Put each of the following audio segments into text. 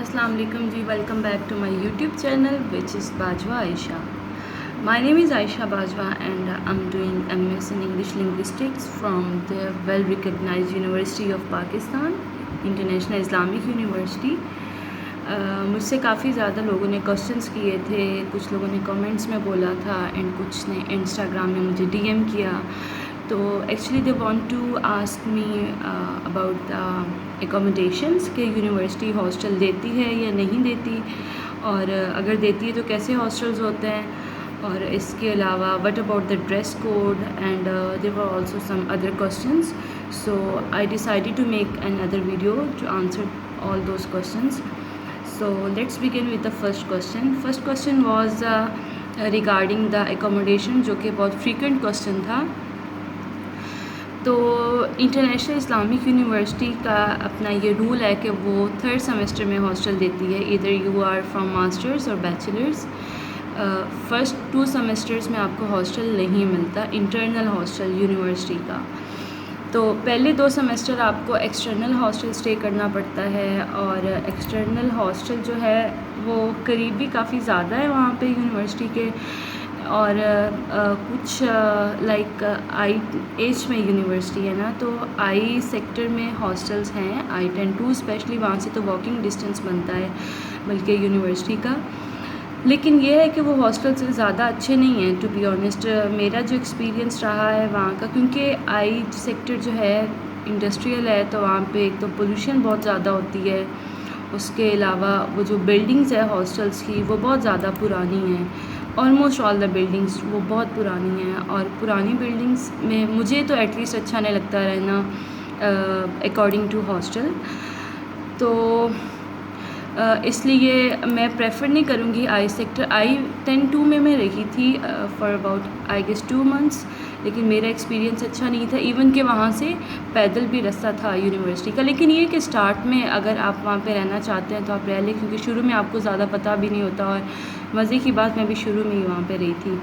अस्सलाम वालेकुम जी। Welcome back to my YouTube channel which is Bajwa Ayesha. My name is Ayesha Bajwa and I am doing MS in English linguistics from the well recognised university of Pakistan, international Islamic university. मुझसे काफ़ी ज़्यादा लोगों ने questions किए थे, कुछ लोगों ने कमेंट्स में बोला था एंड कुछ ने इंस्टाग्राम में मुझे डीएम किया। तो actually they want to ask me about the accommodations कि यूनिवर्सिटी हॉस्टल देती है या नहीं देती, और अगर देती है तो कैसे हॉस्टल्स होते हैं, और इसके अलावा what about the dress code and there were also some other questions. So I decided to make another video to answer all those questions. So let's begin with the first question. First question was regarding the accommodation, जो कि बहुत frequent question था। तो international Islamic university का अपना ये rule है कि वो थर्ड सेमेस्टर में हॉस्टल देती है, इधर यू आर फ्रॉम मास्टर्स और बैचलर्स। फर्स्ट 2 सेमेस्टर्स में आपको हॉस्टल नहीं मिलता, इंटरनल हॉस्टल यूनिवर्सिटी का। तो पहले 2 सेमेस्टर आपको एक्सटर्नल हॉस्टल स्टे करना पड़ता है, और एक्सटर्नल हॉस्टल जो है वो करीब भी काफ़ी ज़्यादा है वहाँ पे यूनिवर्सिटी के, और कुछ लाइक IH में यूनिवर्सिटी है ना, तो I सेक्टर में हॉस्टल्स हैं, I-10-2 स्पेशली, वहाँ से तो वॉकिंग डिस्टेंस बनता है बल्कि यूनिवर्सिटी का। लेकिन ये है कि वो हॉस्टल से ज़्यादा अच्छे नहीं हैं टू बी ऑनेस्ट। मेरा जो एक्सपीरियंस रहा है वहाँ का, क्योंकि I सेक्टर जो है इंडस्ट्रियल है, तो वहाँ पे एक तो पोल्यूशन बहुत ज़्यादा होती है, उसके अलावा वो जो बिल्डिंग्स है हॉस्टल्स की वो बहुत ज़्यादा पुरानी हैं। ऑलमोस्ट ऑल द बिल्डिंग्स वो बहुत पुरानी हैं, और पुरानी बिल्डिंग्स में मुझे तो एटलीस्ट अच्छा नहीं लगता रहना अकॉर्डिंग टू हॉस्टल। तो इसलिए मैं प्रेफर नहीं करूँगी I सेक्टर। I-10-2 में मैं रही थी for about I guess 2 months, लेकिन मेरा एक्सपीरियंस अच्छा नहीं था, इवन कि वहाँ से पैदल भी रास्ता था यूनिवर्सिटी का। लेकिन ये कि स्टार्ट में अगर आप वहाँ पे रहना चाहते हैं तो आप रह लें, क्योंकि शुरू में आपको ज़्यादा पता भी नहीं होता। और मज़े की बात, मैं भी शुरू में ही वहाँ पे रही थी,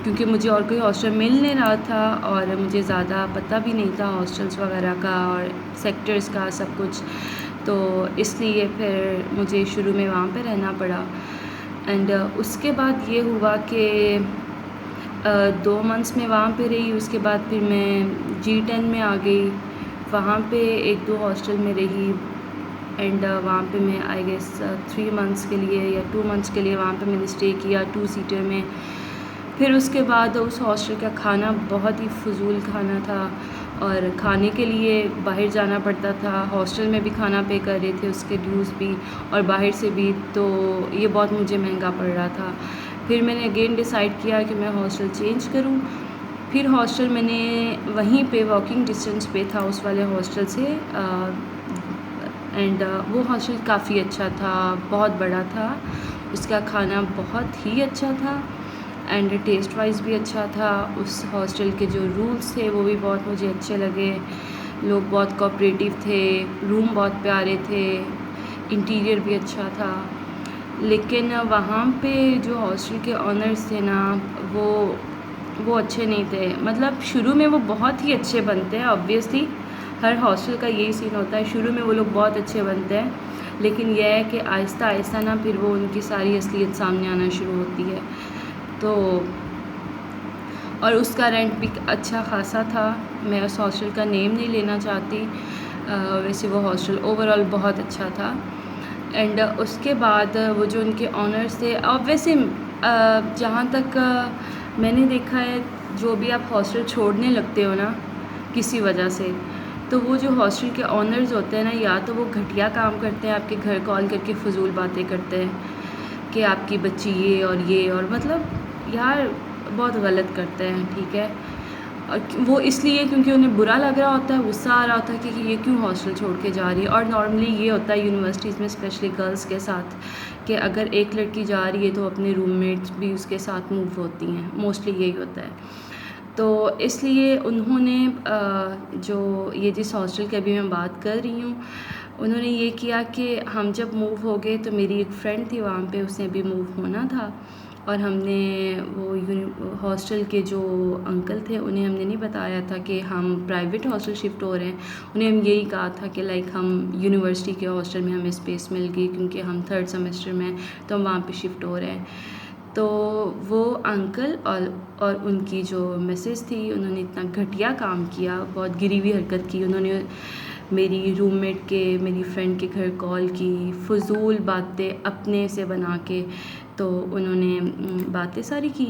क्योंकि मुझे और कोई हॉस्टल मिल नहीं रहा था और मुझे ज़्यादा पता भी नहीं था हॉस्टल्स वगैरह का और सेक्टर्स का सब कुछ। तो इसलिए फिर मुझे शुरू में वहाँ पे रहना पड़ा। एंड उसके बाद ये हुआ कि 2 मंथ्स में वहाँ पे रही, उसके बाद फिर मैं G10 में आ गई, वहाँ पे 1-2 हॉस्टल में रही। एंड वहाँ पे मैं आई गेस 3 मंथ्स के लिए या 2 मंथ्स के लिए वहाँ पे मैंने स्टे किया 2 सीटर में। फिर उसके बाद उस हॉस्टल का खाना बहुत ही फ़ुज़ूल खाना था, और खाने के लिए बाहर जाना पड़ता था। हॉस्टल में भी खाना पे कर रहे थे, उसके ड्यूज़ भी और बाहर से भी, तो ये बहुत मुझे महंगा पड़ रहा था। फिर मैंने अगेन डिसाइड किया कि मैं हॉस्टल चेंज करूँ। फिर हॉस्टल मैंने वहीं पे वॉकिंग डिस्टेंस पे था उस वाले हॉस्टल से, एंड वो हॉस्टल काफ़ी अच्छा था, बहुत बड़ा था, उसका खाना बहुत ही अच्छा था एंड टेस्ट वाइज भी अच्छा था। उस हॉस्टल के जो रूल्स थे वो भी बहुत मुझे अच्छे लगे, लोग बहुत कोऑपरेटिव थे, रूम बहुत प्यारे थे, इंटीरियर भी अच्छा था। लेकिन वहाँ पे जो हॉस्टल के ऑनर्स थे ना, वो अच्छे नहीं थे। मतलब शुरू में वो बहुत ही अच्छे बनते हैं, ऑब्वियसली हर हॉस्टल का यही सीन होता है, शुरू में वो लोग बहुत अच्छे बनते हैं, लेकिन यह है कि आहिस्ता आहिस्ता ना फिर वो उनकी सारी असलियत सामने आना शुरू होती है। तो और उसका रेंट भी अच्छा खासा था। मैं उस हॉस्टल का नेम नहीं लेना चाहती, वैसे वो हॉस्टल ओवरऑल बहुत अच्छा था। एंड उसके बाद वो जो उनके ऑनर्स थे, अब वैसे जहाँ तक मैंने देखा है, जो भी आप हॉस्टल छोड़ने लगते हो ना किसी वजह से, तो वो जो हॉस्टल के ऑनर्स होते हैं ना, या तो वो घटिया काम करते हैं, आपके घर कॉल करके फ़ुजूल बातें करते हैं कि आपकी बच्ची ये और मतलब यार बहुत गलत करते हैं, ठीक है। और वो इसलिए क्योंकि उन्हें बुरा लग रहा होता है, गुस्सा आ रहा होता है कि ये क्यों हॉस्टल छोड़ के जा रही है। और नॉर्मली ये होता है यूनिवर्सिटीज़ में, स्पेशली गर्ल्स के साथ, कि अगर एक लड़की जा रही है तो अपने रूममेट्स भी उसके साथ मूव होती हैं, मोस्टली यही होता है। तो इसलिए उन्होंने जो ये जिस हॉस्टल की अभी मैं बात कर रही हूँ, उन्होंने ये किया कि हम जब मूव हो गए तो मेरी एक फ़्रेंड थी वहाँ पे, उसने भी मूव होना था, और हमने वो हॉस्टल के जो अंकल थे उन्हें हमने नहीं बताया था कि हम प्राइवेट हॉस्टल शिफ्ट हो रहे हैं। उन्हें हम यही कहा था कि लाइक हम यूनिवर्सिटी के हॉस्टल में हमें स्पेस मिल गई क्योंकि हम 3rd सेमेस्टर में तो हम वहाँ पे शिफ्ट हो रहे हैं। तो वो अंकल और उनकी जो मिसेस थी उन्होंने इतना घटिया काम किया, बहुत गिरी हुई हरकत की। उन्होंने मेरी रूममेट के मेरी फ्रेंड के घर कॉल की, फ़ुज़ूल बातें अपने से बना के तो उन्होंने बातें सारी की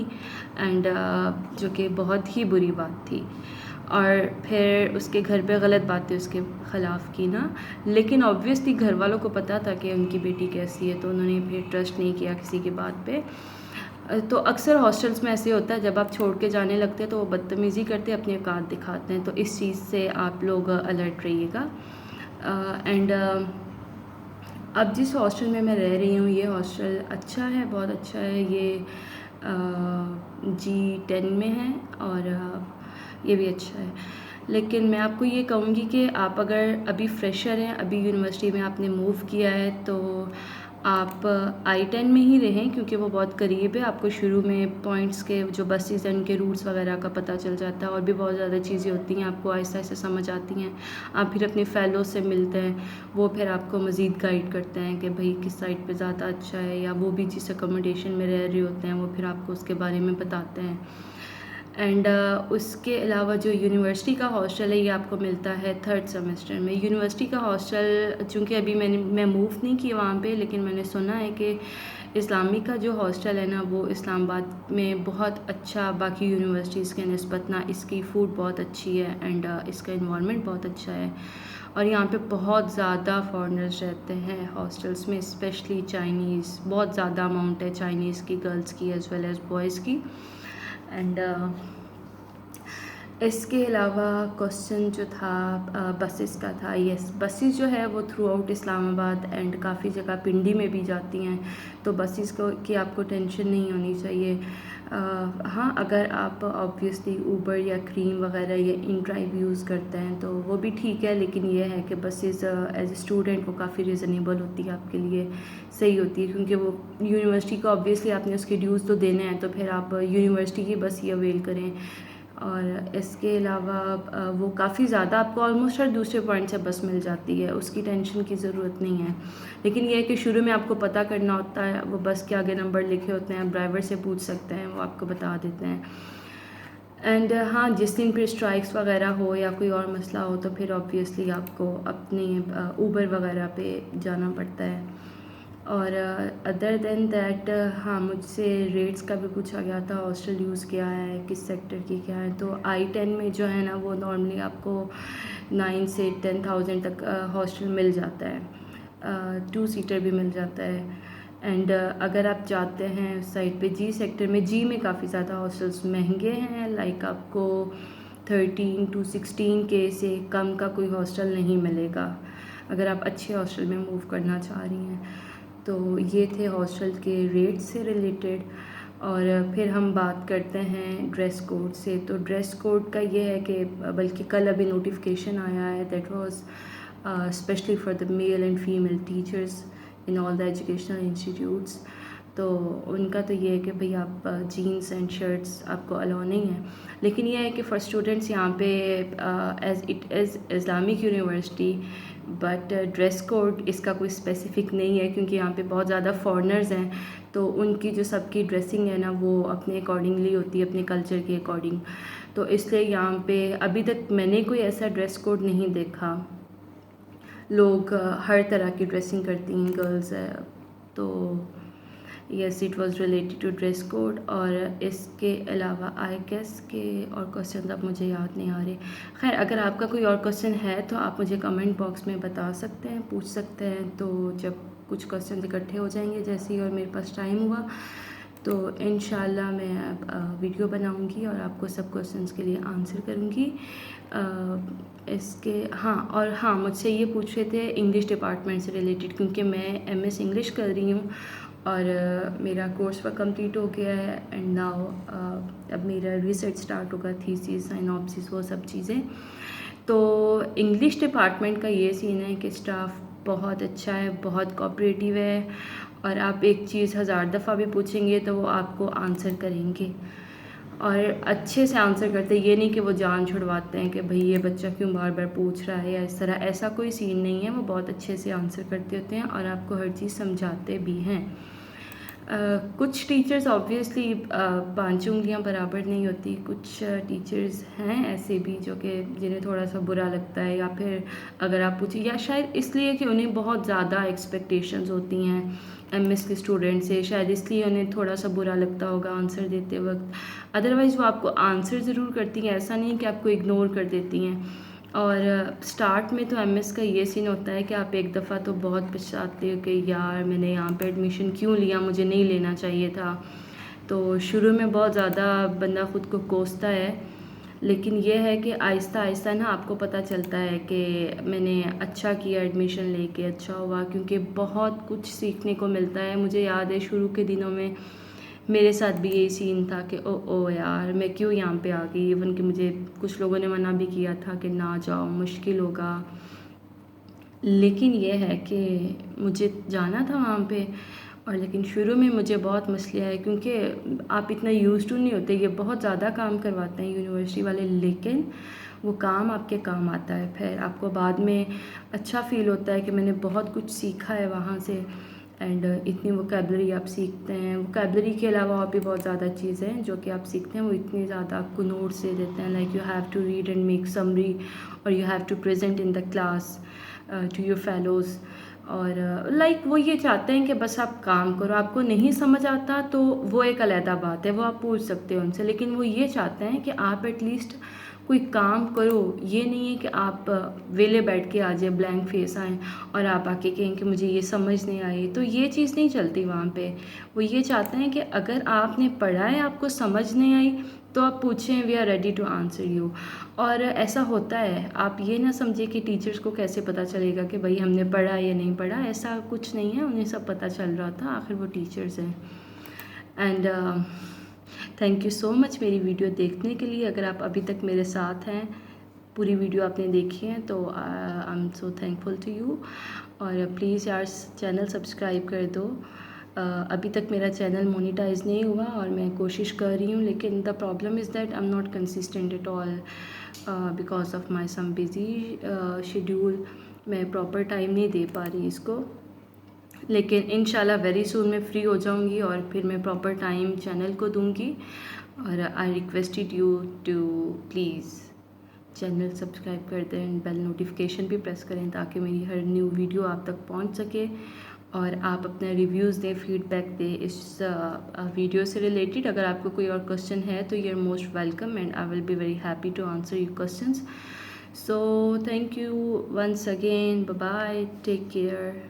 एंड जो कि बहुत ही बुरी बात थी। और फिर उसके घर पे गलत बातें उसके ख़िलाफ़ की ना, लेकिन ऑब्वियसली घर वालों को पता था कि उनकी बेटी कैसी है, तो उन्होंने फिर ट्रस्ट नहीं किया किसी की बात पे। तो अक्सर हॉस्टल्स में ऐसे होता है, जब आप छोड़ के जाने लगते हैं तो वो बदतमीज़ी करते हैं, अपनी औकात दिखाते हैं, तो इस चीज़ से आप लोग अलर्ट रहिएगा। एंड अब जिस हॉस्टल में मैं रह रही हूँ ये हॉस्टल अच्छा है, बहुत अच्छा है। ये G10 में है और ये भी अच्छा है। लेकिन मैं आपको ये कहूँगी कि आप अगर अभी फ्रेशर हैं, अभी यूनिवर्सिटी में आपने मूव किया है, तो आप I10 में ही रहें क्योंकि वो बहुत करीब है। आपको शुरू में पॉइंट्स के जो बसेस हैं उनके रूट्स वगैरह का पता चल जाता है और भी बहुत ज़्यादा चीज़ें होती हैं, आपको आहिस्ता आहिस्ता समझ आती हैं। आप फिर अपने फ़ेलो से मिलते हैं, वो फिर आपको मज़ीद गाइड करते हैं कि भाई किस साइड पे ज़्यादा अच्छा है, या वो भी जिस अकोमोडेशन में रह रहे होते हैं वो फिर आपको उसके बारे में बताते हैं। एंड उसके अलावा जो यूनिवर्सिटी का हॉस्टल है ये आपको मिलता है 3rd सेमेस्टर में। यूनिवर्सिटी का हॉस्टल चूँकि अभी मैं मूव नहीं की वहाँ पे, लेकिन मैंने सुना है कि इस्लामी का जो हॉस्टल है ना वो इस्लामाबाद में बहुत अच्छा, बाकी यूनिवर्सिटीज़ के निस्बत ना इसकी फ़ूड बहुत अच्छी है एंड इसका इन्वायरमेंट बहुत अच्छा है। और यहाँ पे बहुत ज़्यादा फॉरेनर्स रहते हैं हॉस्टल्स में, स्पेशली चाइनीज़, बहुत ज़्यादा अमाउंट है चाइनीज़ की, गर्ल्स की एज़ वेल एज़ बॉयज़ की। एंड इसके अलावा क्वेश्चन जो था बसेस का था, यस बसेस जो है वो थ्रू आउट इस्लामाबाद एंड काफ़ी जगह पिंडी में भी जाती हैं, तो बसेस को की आपको टेंशन नहीं होनी चाहिए। हाँ, अगर आप ऑब्वियसली ऊबर या क्रीम वगैरह या इन ड्राइव यूज़ करते हैं तो वो भी ठीक है, लेकिन ये है कि बसेस एज ए स्टूडेंट वो काफ़ी रीज़नेबल होती है, आपके लिए सही होती है, क्योंकि वो यूनिवर्सिटी को ऑब्वियसली आपने उसके ड्यूज़ तो देने हैं, तो फिर आप यूनिवर्सिटी की बस ही अवेल करें। और इसके अलावा वो काफ़ी ज़्यादा आपको ऑलमोस्ट हर दूसरे पॉइंट से बस मिल जाती है, उसकी टेंशन की ज़रूरत नहीं है। लेकिन ये है कि शुरू में आपको पता करना होता है, वो बस के आगे नंबर लिखे होते हैं, आप ड्राइवर से पूछ सकते हैं, वो आपको बता देते हैं। एंड हाँ, जिस दिन फिर स्ट्राइक्स वगैरह हो या कोई और मसला हो तो फिर ऑब्वियसली आपको अपने ऊबर वगैरह पे जाना पड़ता है। और अदर देन दैट हाँ, मुझसे रेट्स का भी पूछा गया था, हॉस्टल यूज़ क्या है, किस सेक्टर की क्या है, तो I10 में जो है ना वो नॉर्मली आपको 9 से 10,000 तक हॉस्टल मिल जाता है, 2 सीटर भी मिल जाता है। एंड अगर आप जाते हैं उस साइड पे G सेक्टर में, G में काफ़ी ज़्यादा हॉस्टल्स महंगे हैं, लाइक आपको 13 to 16 के से कम का कोई हॉस्टल नहीं मिलेगा अगर आप अच्छे हॉस्टल में मूव करना चाह रही हैं। तो ये थे हॉस्टल के रेट से रिलेटेड। और फिर हम बात करते हैं ड्रेस कोड से। तो ड्रेस कोड का ये है कि बल्कि कल अभी नोटिफिकेशन आया है, that was specially for the male and female teachers in all the educational institutes. तो उनका तो ये है कि भाई आप जीन्स एंड शर्ट्स आपको अलाउ नहीं है, लेकिन ये है कि फॉर स्टूडेंट्स यहाँ पे as it is Islamic university, but dress code इसका कोई स्पेसिफिक नहीं है, क्योंकि यहाँ पे बहुत ज़्यादा फॉरेनर्स हैं, तो उनकी जो सबकी ड्रेसिंग है ना वो अपने अकॉर्डिंगली होती है, अपने कल्चर के अकॉर्डिंग। तो इसलिए यहाँ पे अभी तक मैंने कोई ऐसा ड्रेस कोड नहीं देखा। लोग हर तरह की ड्रेसिंग करती हैं गर्ल्स, तो yes it was related to dress code. और इसके अलावा आई गेस के और क्वेश्चन अब मुझे याद नहीं आ रहे। खैर, अगर आपका कोई और क्वेश्चन है तो आप मुझे कमेंट बॉक्स में बता सकते हैं, पूछ सकते हैं। तो जब कुछ क्वेश्चन इकट्ठे हो जाएंगे जैसे ही और मेरे पास टाइम हुआ तो इंशाल्लाह मैं वीडियो बनाऊंगी और आपको सब क्वेश्चंस के लिए आंसर करूंगी। इसके हाँ, और हाँ, मुझसे ये पूछ रहे थे इंग्लिश डिपार्टमेंट से रिलेटेड, क्योंकि मैं MS इंग्लिश कर रही हूँ और मेरा कोर्स वर्क कंप्लीट हो गया है एंड नाउ अब मेरा रिसर्च स्टार्ट होगा, थीसिस, साइनॉप्सिस, वो सब चीज़ें। तो इंग्लिश डिपार्टमेंट का ये सीन है कि स्टाफ बहुत अच्छा है, बहुत कोऑपरेटिव है, और आप एक चीज़ 1000 दफ़ा भी पूछेंगे तो वो आपको आंसर करेंगे, और अच्छे से आंसर करते हैं। ये नहीं कि वो जान छुड़वाते हैं कि भाई ये बच्चा क्यों बार बार पूछ रहा है या इस तरह, ऐसा कोई सीन नहीं है। वो बहुत अच्छे से आंसर करते होते हैं और आपको हर चीज़ समझाते भी हैं। कुछ टीचर्स ऑब्वियसली 5 उँगलियाँ बराबर नहीं होती। कुछ टीचर्स हैं ऐसे भी जो कि जिन्हें थोड़ा सा बुरा लगता है, या फिर अगर आप पूछिए, या शायद इसलिए कि उन्हें बहुत ज़्यादा एक्सपेक्टेशंस होती हैं एमएस के स्टूडेंट से, शायद इसलिए उन्हें थोड़ा सा बुरा लगता होगा आंसर देते वक्त। अदरवाइज़ वो आपको आंसर ज़रूर करती हैं, ऐसा नहीं कि आपको इग्नोर कर देती हैं। और स्टार्ट में तो एमएस का ये सीन होता है कि आप एक दफ़ा तो बहुत पछताते हो कि यार मैंने यहाँ पे एडमिशन क्यों लिया, मुझे नहीं लेना चाहिए था। तो शुरू में बहुत ज़्यादा बंदा ख़ुद को कोसता है, लेकिन ये है कि आहिस्ता आहिस्ता ना आपको पता चलता है कि मैंने अच्छा किया एडमिशन लेके, अच्छा हुआ, क्योंकि बहुत कुछ सीखने को मिलता है। मुझे याद है शुरू के दिनों में मेरे साथ भी यही सीन था कि ओ यार मैं क्यों यहाँ पे आ गई। इवन कि मुझे कुछ लोगों ने मना भी किया था कि ना जाओ, मुश्किल होगा, लेकिन ये है कि मुझे जाना था वहाँ पे। और लेकिन शुरू में मुझे बहुत मसले आए, क्योंकि आप इतना यूज़ टू नहीं होते। ये बहुत ज़्यादा काम करवाते हैं यूनिवर्सिटी वाले, लेकिन वो काम आपके काम आता है। फिर आपको बाद में अच्छा फ़ील होता है कि मैंने बहुत कुछ सीखा है वहाँ से, एंड इतनी वोकेबलरी आप सीखते हैं। वोकेबलरी के अलावा और भी बहुत ज़्यादा चीज़ें हैं जो कि आप सीखते हैं, वो इतनी ज़्यादा आपको नोट्स दे देते हैं, like you have to read and make summary, और you have to present in the class to your fellows. और लाइक वो ये चाहते हैं कि बस आप काम करो। आपको नहीं समझ आता तो वो एक अलहदा बात है, वो आप पूछ सकते हो उनसे, लेकिन वो ये चाहते हैं कि आप एटलीस्ट कोई काम करो। ये नहीं है कि आप वेले बैठ के आ जाए, ब्लैंक फेस आएँ और आप आके कहें कि मुझे ये समझ नहीं आई। तो ये चीज़ नहीं चलती वहाँ पे। वो ये चाहते हैं कि अगर आपने पढ़ा है, आपको समझ नहीं आई, तो आप पूछें, we are ready to answer you. और ऐसा होता है, आप ये ना समझिए कि टीचर्स को कैसे पता चलेगा कि भाई हमने पढ़ा या नहीं पढ़ा। ऐसा कुछ नहीं है, उन्हें सब पता चल रहा था, आखिर वो टीचर्स हैं। And thank you so much मेरी वीडियो देखने के लिए। अगर आप अभी तक मेरे साथ हैं, पूरी वीडियो आपने देखी है, तो I am so thankful to you. और प्लीज़ यार चैनल सब्सक्राइब कर दो। अभी तक मेरा चैनल मोनेटाइज नहीं हुआ और मैं कोशिश कर रही हूँ, लेकिन the problem is that I am not consistent at all because of my some busy schedule. मैं प्रॉपर टाइम नहीं दे पा रही इसको, लेकिन इंशाल्लाह वेरी सून मैं फ्री हो जाऊंगी और फिर मैं प्रॉपर टाइम चैनल को दूंगी। और I requested you to please channel subscribe कर दें एंड बेल नोटिफिकेशन भी प्रेस करें, ताकि मेरी हर न्यू वीडियो आप तक पहुंच सके। और आप अपना रिव्यूज़ दें, फीडबैक दें इस वीडियो से रिलेटेड। अगर आपको कोई और क्वेश्चन है तो you are most welcome and I will be very happy to answer your questions. So thank you once again, bye bye, take care.